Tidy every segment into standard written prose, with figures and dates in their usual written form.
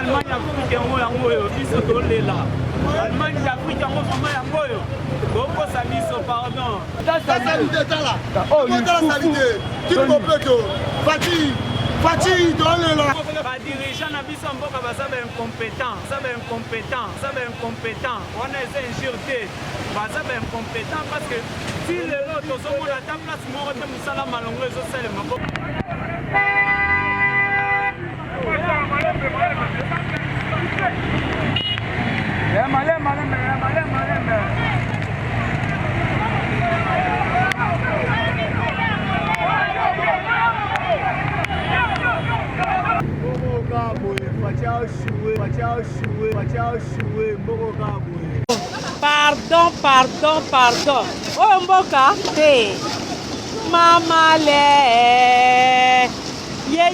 Allemagne Afrique yango biso tolela. Allemagne Afrique yango vraiment yango. Beaucoup sabiso pardon. Ta salité là. Oh, il la salité. Tu me complètes. Fatigue tolela. Ba dirigeant na biso mboka ba sabe incompétent, On est injuré. Ba sabe incompétent parce que si le lot tozomona ta place moko te musala malongo ezosalema. Pardon. Oh mboka. Hey. Mama le. Yeah.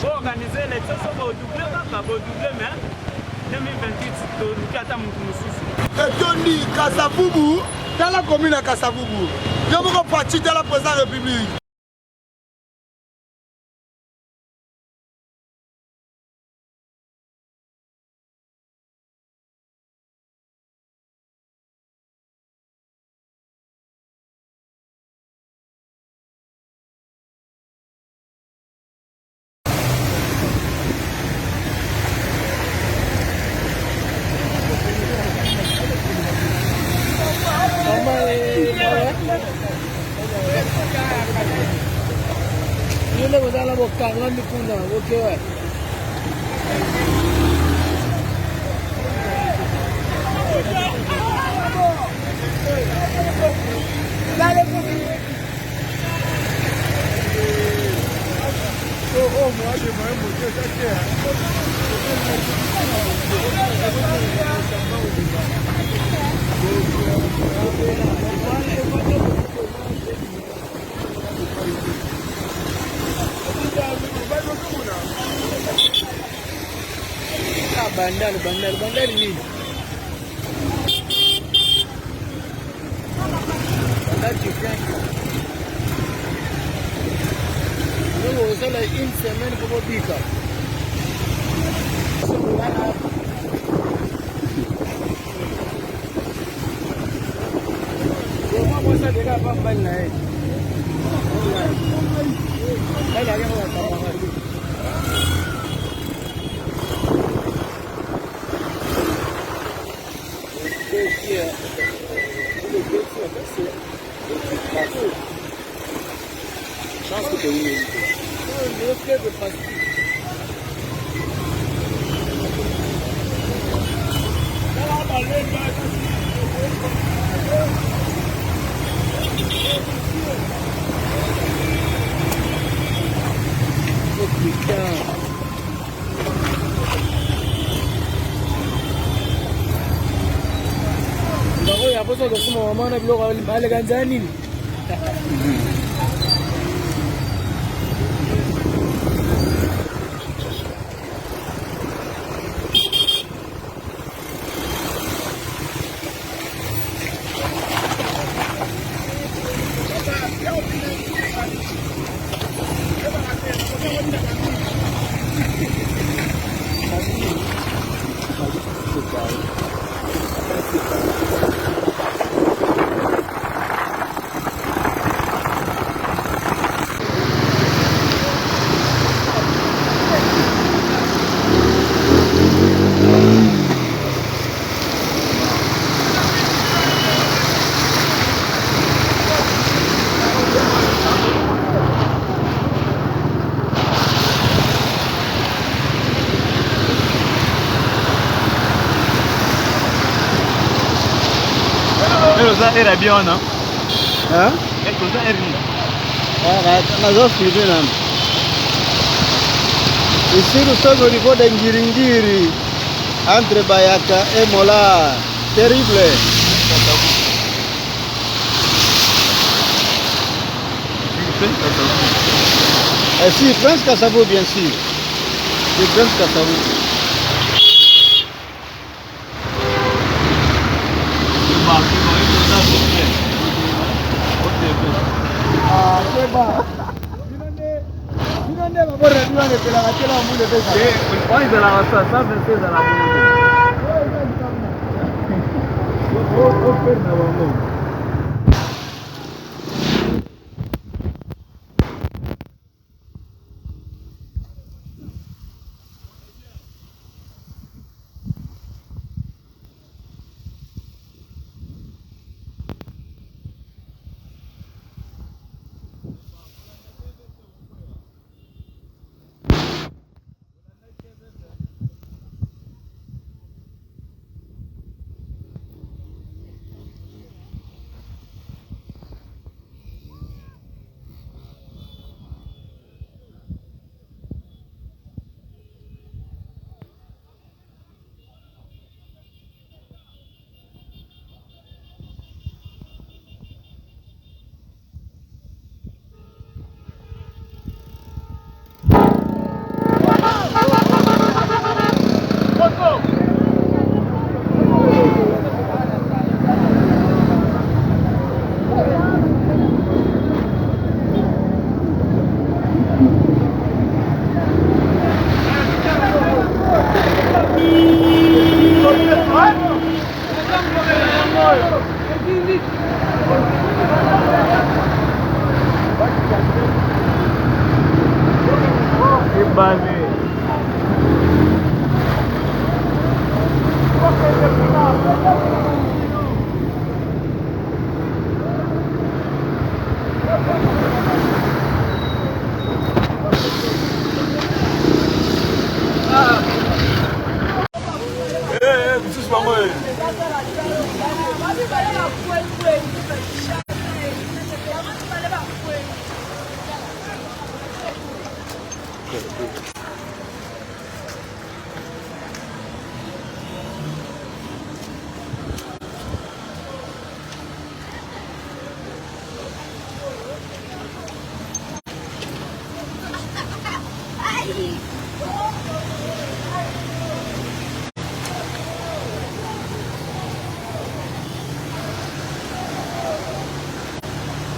Organiser les choses pour doubler, mais 2028, nous avons et Tony Kasavubu, dans la commune à Kasavubu, je me parti de la présidente de la République. Ile badala bokanga mikunda okewe dale moi je vais monter ça bandar ni bandar chicken no ça là une semaine pour pica moi ça déjà pas mal là chance que tu es hapo sasa kusema mama blog ale ganzani ça era bien, non? Hein? Et ça era bien. Ici nous sommes au niveau d'Ngiringiri, entre Bayaka et Mola. Terrible. Si, Prince Kassavo, bien sûr. C'est Prince Kassavo. Ah, c'est bon.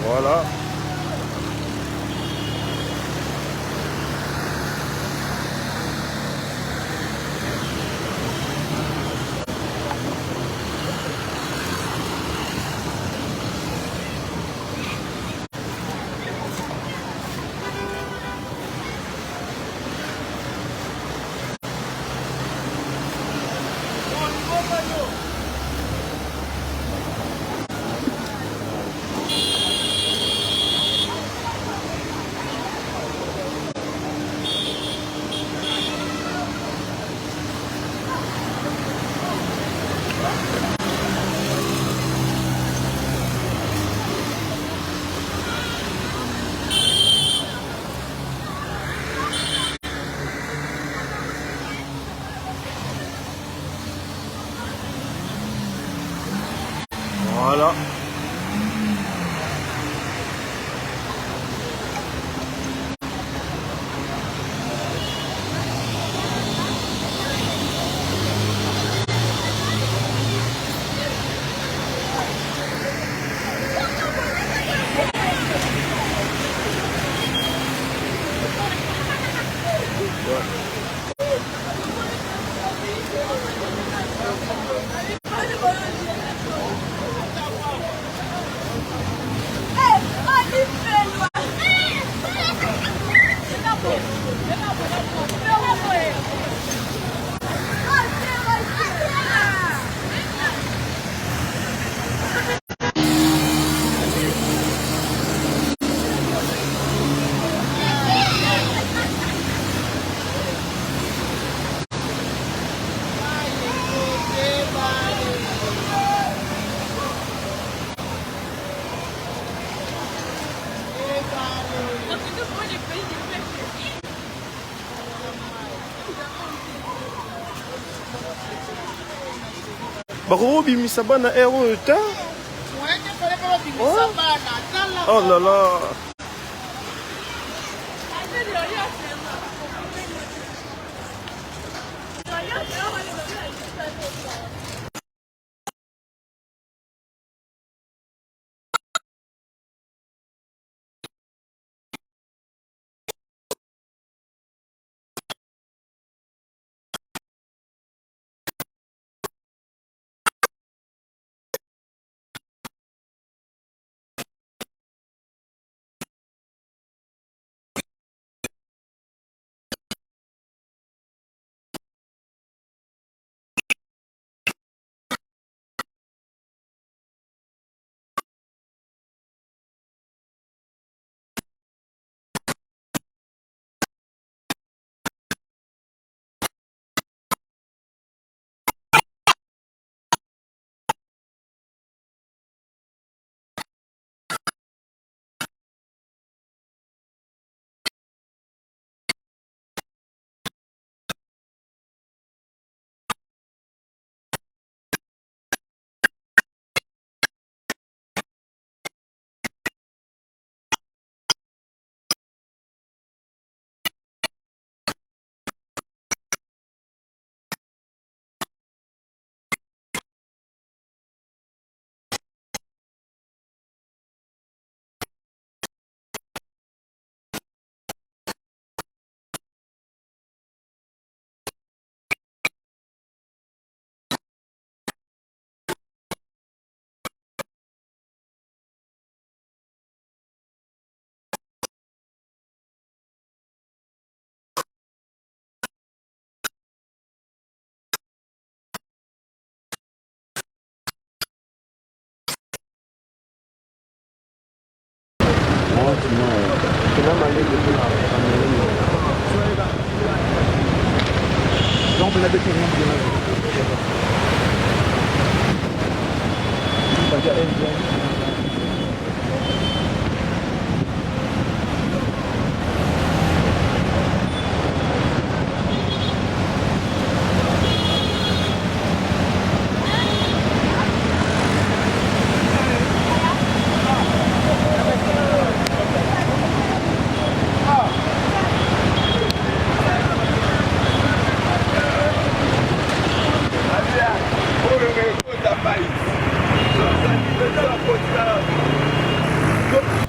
Voilà. Voilà. Bakobimisa bana air oyo ta. Oh là là.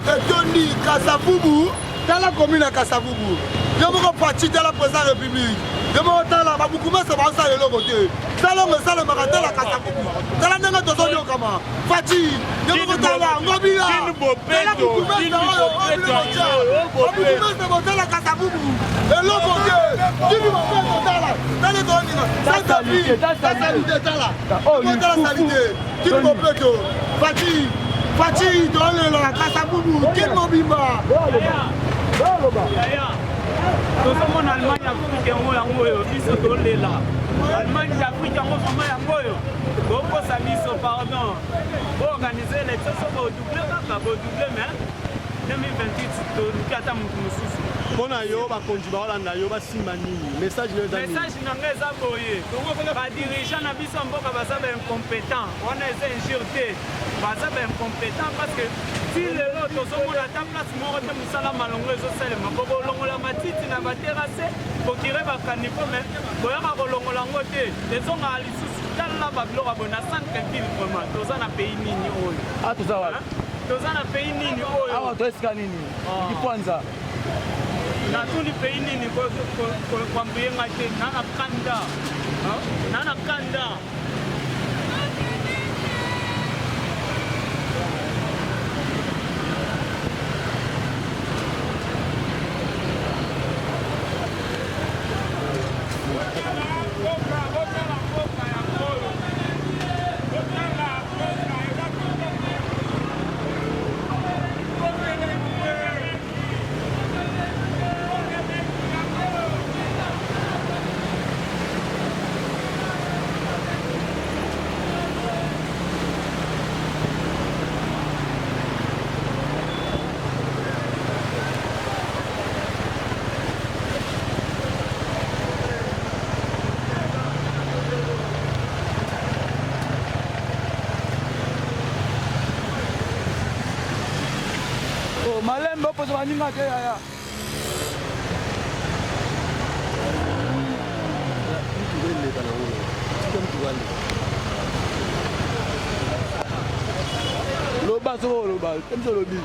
Etondi Kasavubu, dans la commune à Kasavubu. Je me parti de la présidente de la République. Je me retrouve là, beaucoup de gens sont allés de l'autre côté. Salon, ça le marathon à Kasavubu. Dans la nana de Zonio Kama. Fatih, je me retrouve là, Ngobila. Dans la beaucoup de gens sont à Kasavubu. Et l'autre côté, qui nous fait là. Dans les données, ça salite là. Oh, il qui nous fait Fatih, donne la Kasavubu, qui nous bimba. Nous en Allemagne, Afrique, biso tolela. Allemagne, Afrique, vraiment beaucoup ça biso pardon. Pour organiser les choses, pour doubler, mais 2028, nous attendons nous. Mona yo ba konjiba Hollande yo ba simani message le dami. Message nanga eza boye. Ba dirigeant na biso mboka baza ba incompétent. On a eza injurté. Baza ba incompétent parce que si le lot tozomona ta place moko te musala malongo ezosalema boko longola matiti na baterase bokire bakanipo me boyaka kolongola yango te ezonga lisusu tala babiloko abona centre ville vraiment toza na pays nini oyo toza wapi toza na pays nini oyo awa toesika nini kwanza na tuli pays nini kwambuyenga te nana kanda malembe opozo baninga te yaya loba soko loba temso lobi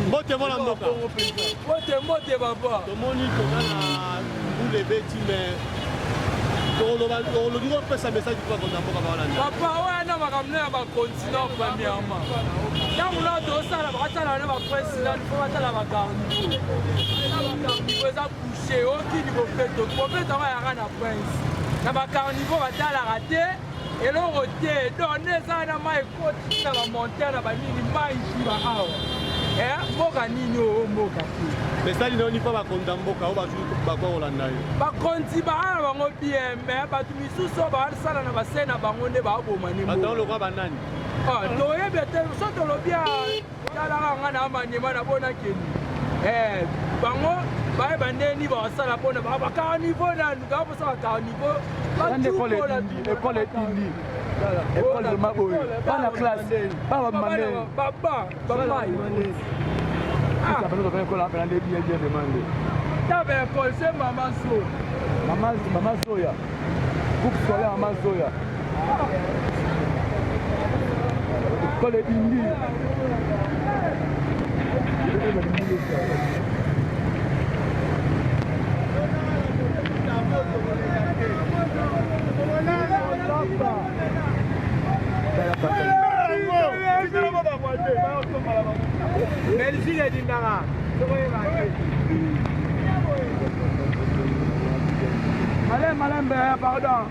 Mbote mwana mboka. Mbote papa. Tomoni tozana boule beti mais on pesa message kwa konza mboka bana. Papa wana makamne ya ba continent premièrement. Tangu na dosala bakatala na ba president faut batala ba garni. Na ba garni za coucher okini ko feto. Ko feto ma ya na prince. Na ba carnivore batala raté. eloko te donc nde eza na mai ekoti na bamontaire na banini mai jiba awa mboka nini oyo mboka te esali nao nipa bakonzi ya mboka oyo bakwa kolanda yo bakonzi baa na bango bien mais bato misusu oyo basala na base na bango nde baaboma ne bato olokwa banani toyebi ete so tolobi talaka nga na manyema na bona keni bango bayeba ndeni basala mpona bakaka niveau nanu kaka mposa bakaka niveau ekole etindi ekole maboyo bana classe baba mamande baba tabe ekole se mama soya coupe scolaire mama soya ekole etindi Belgique est d'Indara. Malembe, pardon.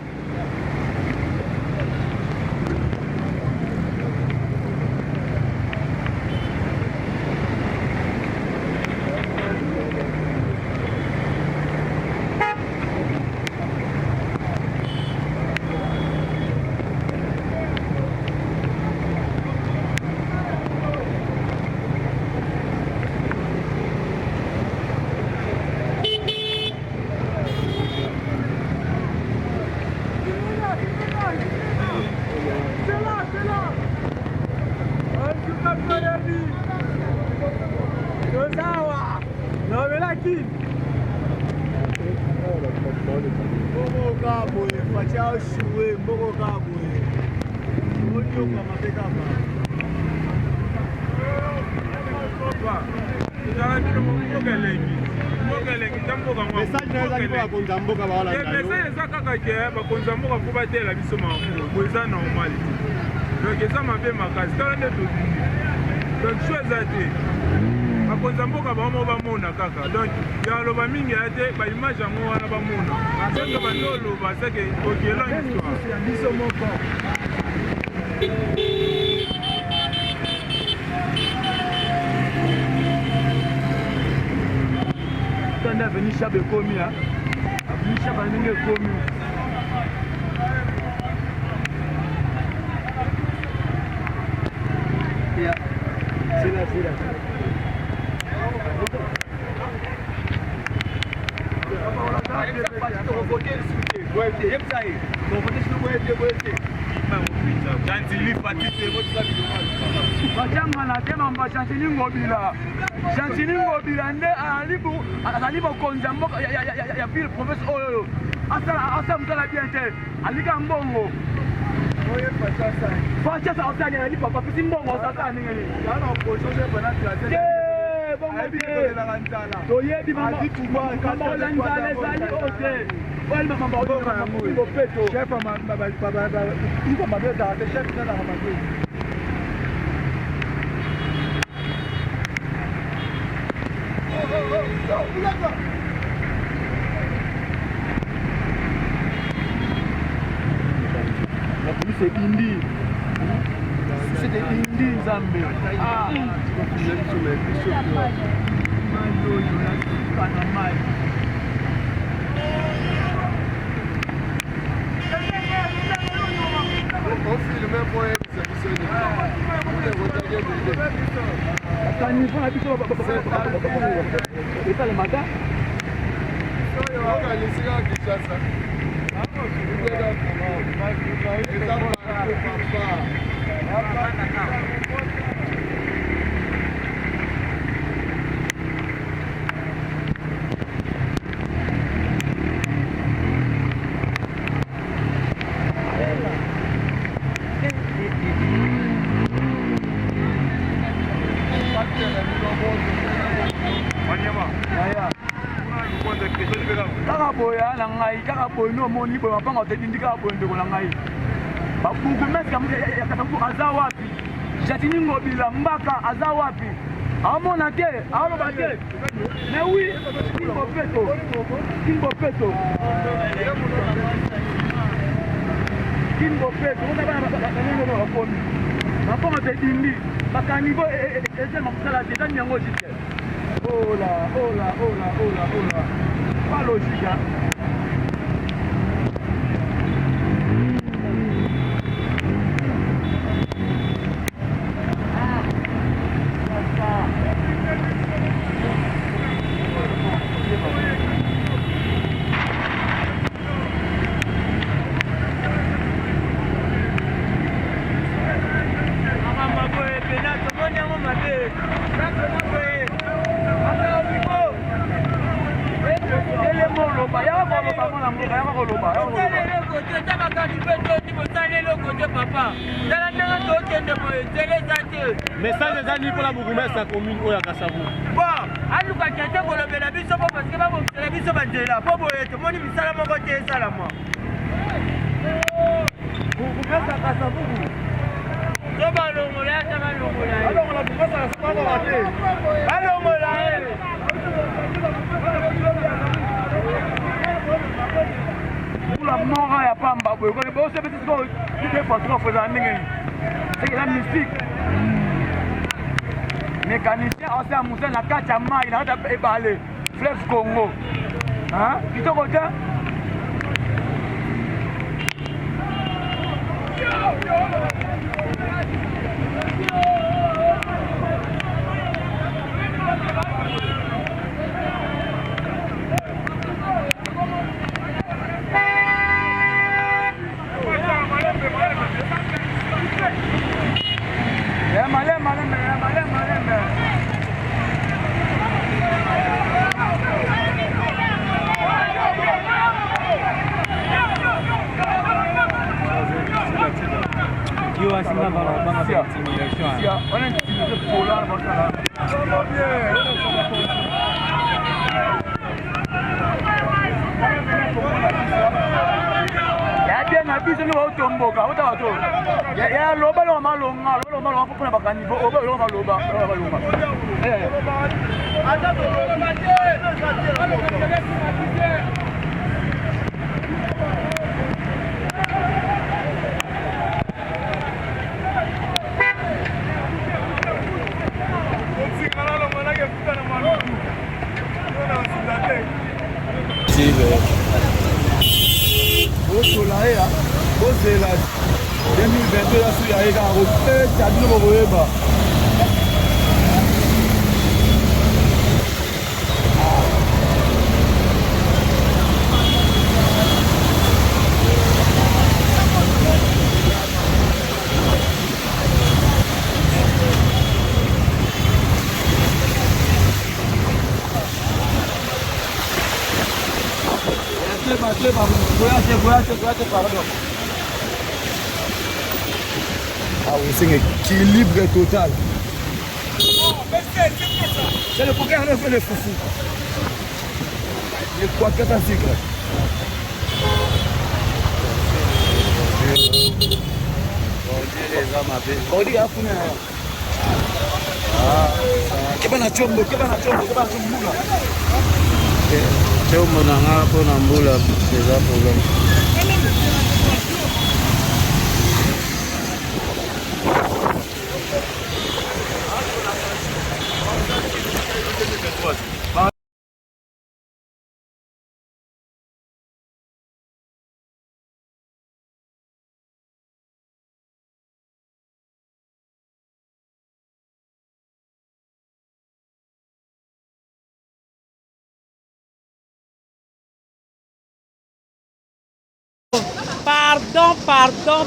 eza kaka ke bakonzi ya mboka mpo batela biso makambo eza normal donc eza mabe makasi tala nde tozindi donc so eza te bakonzi ya mboka bango bamona kaka donc yaloba mingi ya te baimage yango wana bamona soki bando oloba seke okela histoire biso moko tanda veni shabe komi ha veni shabe ndenge komi ya sila batiangana te mamba Chantini Ngobila nde azali bokonzi ya mboka ya ville province oyo asala mosala bien te alika mbongo fachasa osani ali papa pesi mbongo osasa ndenge toyebi mambaola nzala ezali oyo te oyeli mambaopeto la police est indi. C'était indi Zambé. Ah. On filme pour être kaka boya na ngai kaka boy no moni boy mapanga te dindi kaka boy ndeko na ngai babuku meska ya katambu aza wapi Chantini Ngobila mbaka aza wapi amona te aloba te mais oui Kimbo Peto Kingo pe, on a pas komi. Ma femme te dindi, bakanibo et c'est ma la tête ni yango jike. Oh là. Pas logique hein. Message des amis pour la bourgmestre la commune ou la Kassavou. Bon, à nous quand tu as le bénéfice parce que vous avez vu ce bandela. Pour vous être mon ami Salama côté Salama. Bourgmestre à Kassavou. Ça va l'ongola, ça va l'ongola. Alors on a tout ça ça va rater. Alors l'ongola. Pour la mort il y a pas mbabo. Quand bon c'est petit quoi, il est pas trop faisant ningi. C'est la mystique. Mécanicien aussi à Moussa la Kachama, il a éballé fleuve Congo. Hein? Qui te côté? Ah oui, c'est un équilibre total. C'est le poker qui fait le foufou. Il y a quoi que t'as dit, Chombo na ngapo na mbula c'est un problème.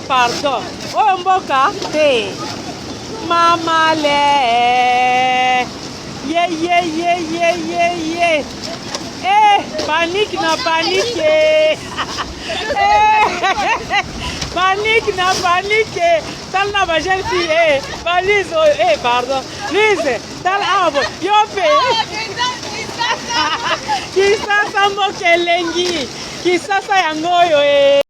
Pardon. Oh mboka, hey. Mama le. Yeah. Eh, panique. Panique. Talna ma jeune fille, eh. Valise, pardon. Lise, tal abo. Yope. Kisasa mokelengi. Kisasa yangoyo, eh.